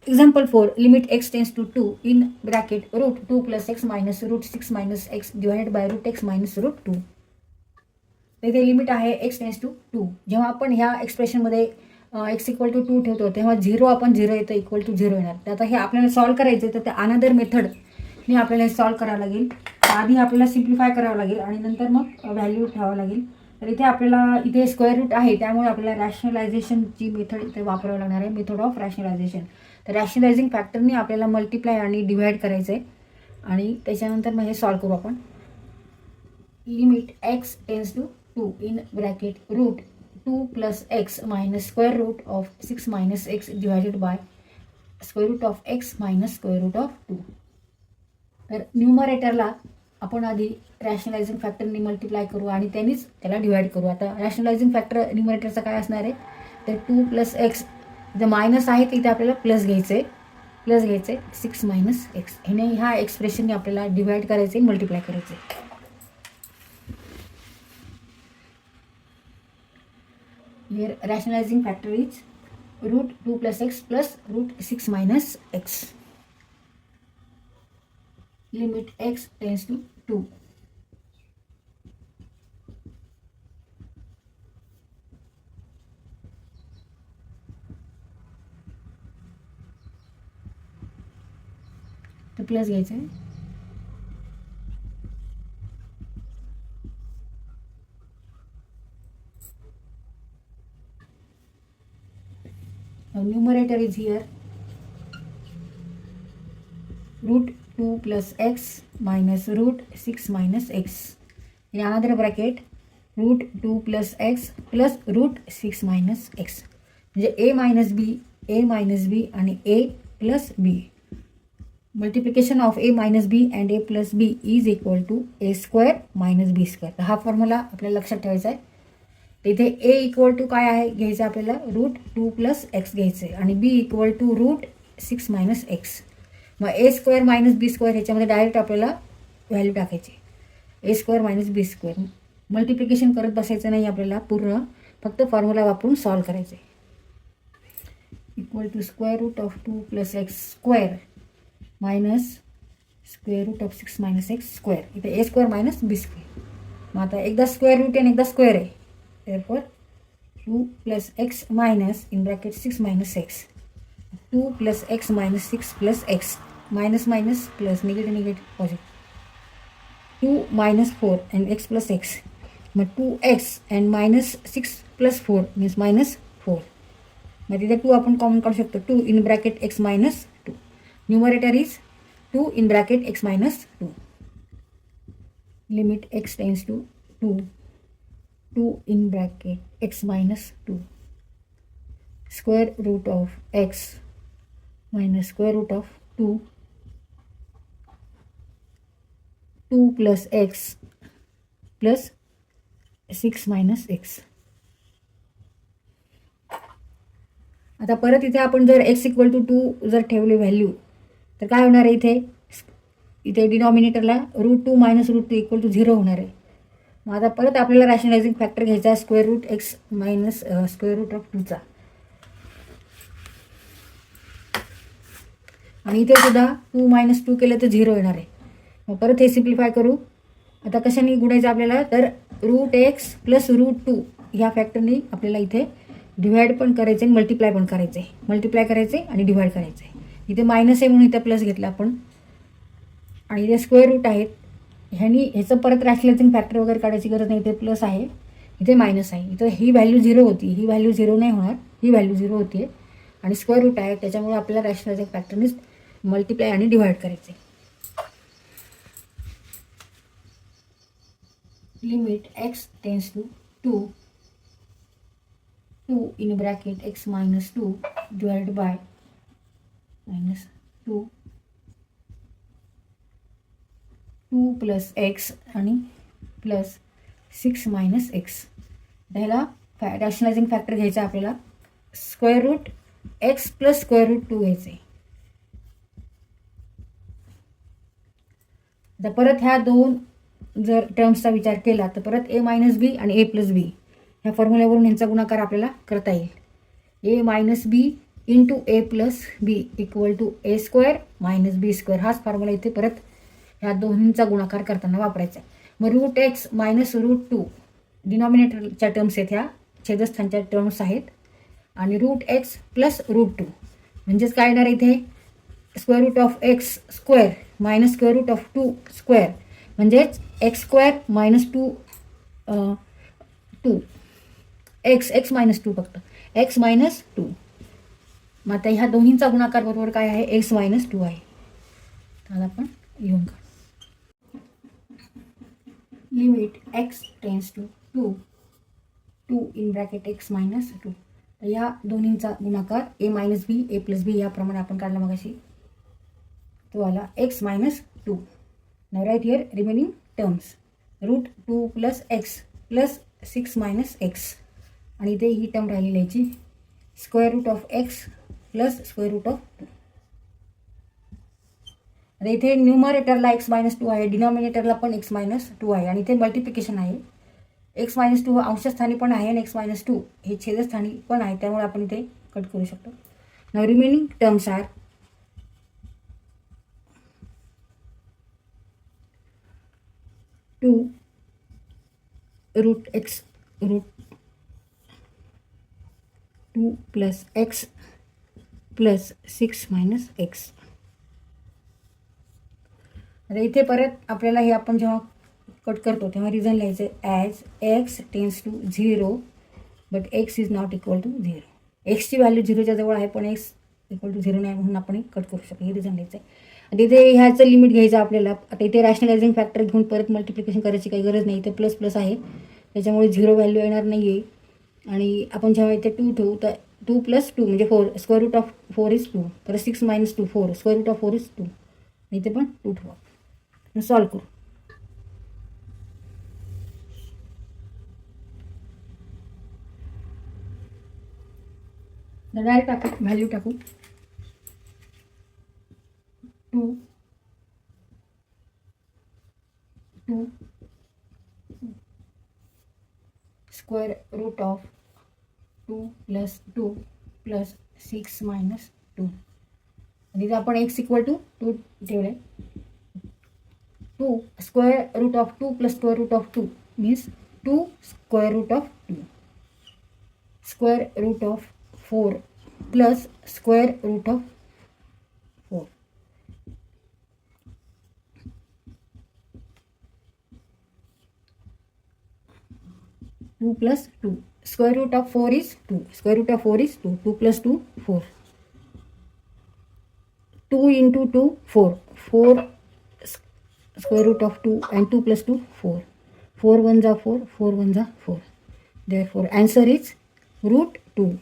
Example 4, limit x tends to 2 in bracket root 2 plus x minus root 6 minus x divided by root x minus root 2. इथे limit आहे x tends to 2. जेव्हा आपण ह्या एक्सप्रेशनमध्ये x equal to 2 ठेवतो तेव्हा 0 आपण 0 येतं इक्वल टू 0 येणार. तर आता हे आपल्याला सॉल्व्ह करायचं तर ते अनदर मेथडने आपल्याला हे सॉल्व्ह करावं लागेल. आधी आपल्याला सिम्प्लिफाय करावं लागेल आणि नंतर मग व्हॅल्यू ठेवावं लागेल. तर इथे आपल्याला इथे स्क्वेअर रूट आहे त्यामुळे आपल्याला रॅशनलायझेशनची मेथड इथे वापरावं लागणार आहे, मेथड ऑफ रॅशनलायझेशन. तर रॅशनलायझिंग फॅक्टरने आपल्याला मल्टिप्लाय आणि डिवाइड करायचं आहे आणि त्याच्यानंतर मग हे सॉल्व्ह करू आपण. Limit x tends to 2 in bracket root 2 plus x minus square root of 6 minus x divided by square root of x minus square root of 2. तर न्यूमरेटरला आपण आधी रॅशनलायझिंग फॅक्टरने मल्टिप्लाय करू आणि त्यांनीच त्याला डिवाइड करू. आता रॅशनलायझिंग फॅक्टर न्यूमरेटरचा काय असणार आहे तर 2 प्लस एक्स जे मायनस आहे तिथे आपल्याला प्लस घ्यायचं आहे 6 मायनस एक्स. ह्या एक्सप्रेशनने आपल्याला डिवाइड करायचे मल्टिप्लाय करायचे. Here rationalizing factor is root 2 plus x plus root 6 minus x. Limit x tends to 2. तो प्लस घ्यायचं आहे. Now numerator is here root 2 plus x minus root 6 minus x. In another bracket root 2 plus x plus root 6 minus x. म्हणजे a minus b आणि a plus b. Multiplication of a minus b and a plus b is equal to a square minus b square. तर हा formula आपल्याला लक्षात ठेवायचा आहे. इथे a equal to काय आहे घ्यायचं आपल्याला रूट 2 प्लस एक्स घ्यायचं आहे आणि b equal to root 6 minus x. मग a square minus B square ह्याच्यामध्ये डायरेक्ट आपल्याला व्हॅल्यू टाकायची. a square minus B square multiplication करत बसायचं नाही आपल्याला, पूर्ण फक्त फॉर्म्युला वापरून सॉल्व्ह करायचे. Equal to square root of 2 plus x square minus square root of 6 minus x square. इथे a square minus B square. मग आता एकदा स्क्वेअर रूट आणि एकदा स्क्वेअर आहे. Therefore 2 plus x minus in bracket 6 minus x. 2 plus x minus 6 plus x. Minus minus plus negative positive. 2 minus 4 and x plus x. मग 2x and minus 6 plus 4 means minus 4. मग तिथे 2 आपण common काढू शकतो. 2 in bracket x minus 2. Numerator is 2 in bracket x minus 2. Limit x tends to 2. 2 in bracket x minus 2 square root of x minus square root of 2 2 plus x plus 6 minus x. आता परत इथे आपण जर x equal to 2 जर ठेवले value तर काय होणार आहे इथे डिनॉमिनेटरला root 2 minus root 2 equal to 0 होणार आहे. मग आता परत आपल्याला रॅशनलायझिंग फॅक्टर घ्यायचा आहे square root x minus square root of 2चा. आणि इथे सुद्धा 2 मायनस 2 केलं तर 0 येणार आहे. मग परत हे सिम्प्लिफाय करू. आता कशाने गुणायचं आपल्याला तर रूट एक्स प्लस रूट 2 ह्या फॅक्टरने आपल्याला इथे डिवाइड पण करायचं आहे मल्टिप्लाय पण करायचं आहे. मल्टिप्लाय करायचं आहे आणि डिवाइड करायचं आहे. इथे मायनस आहे म्हणून इथे प्लस घेतला आपण आणि इथे स्क्वेअर रूट आहेत. ह्याचं परत रॅशनलायझिंग फॅक्टर वगैरे काढायची गरज नाही. इथे प्लस आहे इथे मायनस आहे. इथं ही व्हॅल्यू 0 होती, ही व्हॅल्यू 0 नाही होणार, ही व्हॅल्यू 0 होती आणि स्क्वेअर रूट आहे त्याच्यामुळे आपल्याला रॅशनलायझिंग फॅक्टरनेच मल्टिप्लाय आणि डिवाइड करायचे. Limit x tends to 2 in bracket x minus 2 divided by minus 2 plus x आणि प्लस 6 मायनस एक्स. ह्याला रॅशनलायझिंग फॅक्टर घ्यायचा आपल्याला square root x plus square root 2 घ्यायचे. आता परत ह्या दोन जर टर्म्सचा विचार केला तर परत a मायनस बी आणि a प्लस बी ह्या फॉर्म्युल्यावरून ह्यांचा गुणाकार आपल्याला करता येईल. a minus B into A plus B equal to A square minus B square. हाच फॉर्म्युला इथे परत ह्या दोन्हींचा गुणाकार करताना वापरायचा आहे. मग रूट एक्स मायनस रूट 2 डिनॉमिनेटरच्या टर्म्स आहेत, ह्या छेदस्थानच्या टर्म्स आहेत. आणि रूट एक्स प्लस रूट 2 म्हणजेच काय येणार इथे square root of x square minus square root of 2 square म्हणजेच x square minus 2 x minus 2 फक्त एक्स मायनस 2. मग आता ह्या दोन्हींचा गुणाकार बरोबर काय आहे एक्स मायनस 2 आहे. तर आपण लिहून काढू. Limit x tends to 2 in bracket x minus 2. तर ह्या दोन्हींचा गुणाकार ए मायनस बी ए प्लस बी याप्रमाणे आपण काढला मग अशी तो आला x minus 2. Now right here remaining terms root 2 plus x plus 6 minus x. आणि इथे ही टर्म राहिलेली याची square root of x plus square root of 2. आता इथे न्यूमरेटरला एक्स मायनस 2 आहे, डिनॉमिनेटरला पण एक्स मायनस 2 आहे. आणि इथे मल्टिप्लिकेशन आहे. एक्स मायनस 2 अंशस्थानी पण आहे आणि एक्स मायनस 2 हे छेदस्थानी पण आहे, त्यामुळे आपण इथे कट करू शकतो. Now remaining terms are 2 root x root 2 plus x plus 6 minus x. आता इथे परत आपल्याला हे आपण जेव्हा कट करतो तेव्हा रिझन लिहायचं आहे as x tends to 0 but x is not equal to 0. एक्सची व्हॅल्यू 0च्या जवळ आहे पण एक्स इक्वल टू 0 नाही म्हणून आपण कट करू शकतो. हे रिझन लिहायचं आहे. आता इथे ह्याचं लिमिट घ्यायचं आपल्याला. आता इथे रॅशनलायझिंग फॅक्टर घेऊन परत मल्टिप्लिकेशन करायची काही गरज नाही. इथे प्लस प्लस आहे त्याच्यामुळे 0 व्हॅल्यू येणार नाही आहे. आणि आपण जेव्हा इथे 2 ठेवू तर 2 प्लस 2 म्हणजे 4 स्क्वेअर रूट ऑफ 4 इज 2. तर 6 minus 2 4 square root of 4 is 2. इथे पण 2 ठेवा. सॉल्व करू. डायरेक्ट टाकू व्हॅल्यू टाकू 2 square root of 2 plus 2 plus 6 minus 2. आणि आपण एक्स इक्वल टू 2 ठेवले. 2 square root of 2 plus square root of 2 means 2 square root of 2 square root of 4 plus square root of 4. Two plus 2 square root of 4 is 2 square root of 4 is 2 2 plus 2 4 2 into 2 4 4 square root of 2 and 2 plus 2 4 4 1 जा 4 4 1 जा 4. Therefore answer is root 2.